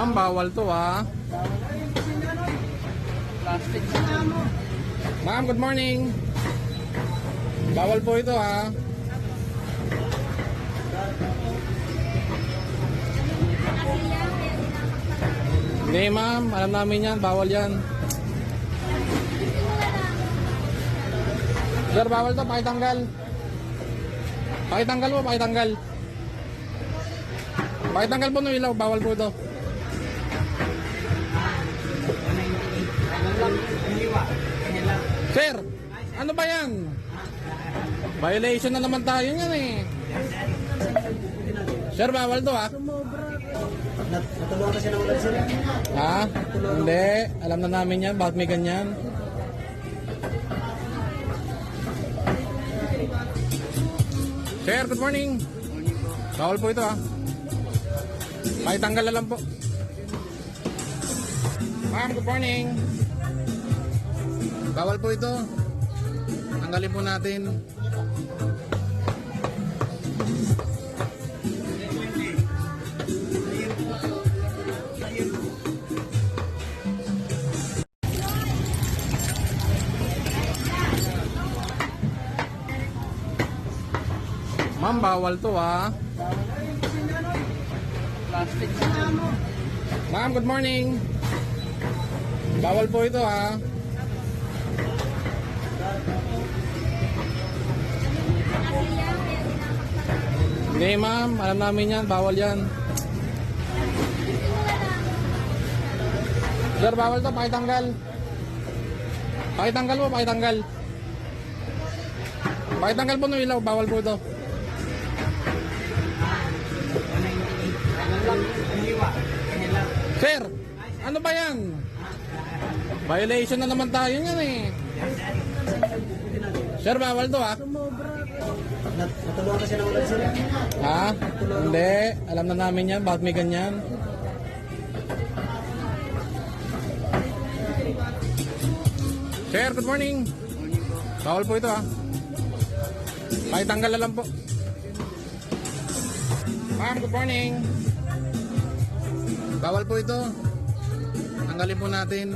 Ma'am, bawal to ah. Plastic. Ma'am, good morning. Bawal po ito ah. Hindi ma'am, alam namin yan, bawal yan. Sir, bawal to, pakitanggal. Pakitanggal po, pakitanggal. Pakitanggal po ng ilaw, bawal po ito. Sir, ano ba yan? Violation na naman tayo yan eh. Sir, bawal to ha? Natulungan kasi ng ulan sila. Ha? Hindi, alam na namin yan, bakit may ganyan? Sir, good morning. Bawal po ito ha? Pakitanggal na lang po. Ma'am, good morning. Bawal po ito. Tanggalin po natin. Ma'am, bawal to ha. Plastic. Ma'am, good morning. Bawal po ito ha. Hindi ma'am, alam namin yan, bawal yan. Sir, bawal to, pakitanggal. Pakitanggal po, pakitanggal. Pakitanggal po ng ilaw, bawal po ito. Sir, ano ba yan? Violation na naman tayo yan eh. Sir, bawal to ha? Natulungan kasi ng ulan sila. Ha? Hindi, alam na namin yan, bakit may ganyan? Sir, good morning. Bawal po ito ha? Pakitanggal na lang po. Ma'am, good morning. Bawal po ito. Tanggalin po natin.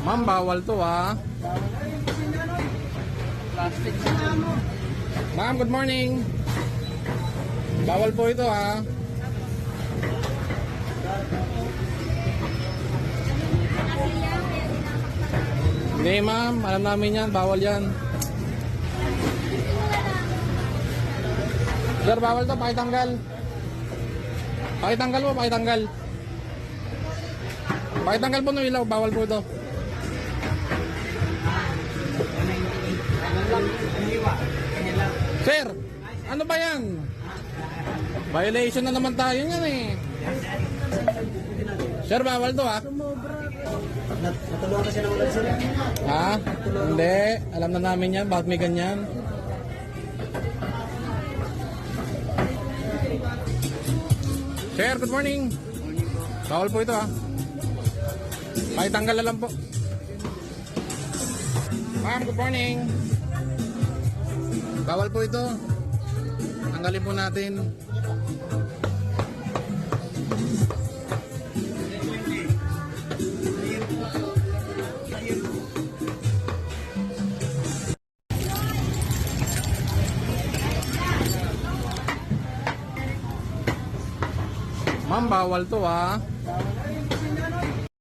Ma'am, bawal to ha? Plastic. Ma'am, good morning. Bawal po ito ha? Hindi ma'am, alam namin yan, bawal yan. Sir, bawal to, pakitanggal. Pakitanggal po, pakitanggal. Pakitanggal po ng ilaw, bawal po ito. Sir, ano ba yan? Violation na naman tayo yan eh. Sir, bawal to ha? Natulungan kasi ng ulan sila. Ha? Hindi, alam na namin yan, bakit may ganyan? Sir, good morning. Bawal po ito ha? Pakitanggal na lang po. Ma'am, good morning. Bawal po ito. Tanggalin po natin. Ma'am, bawal to ha?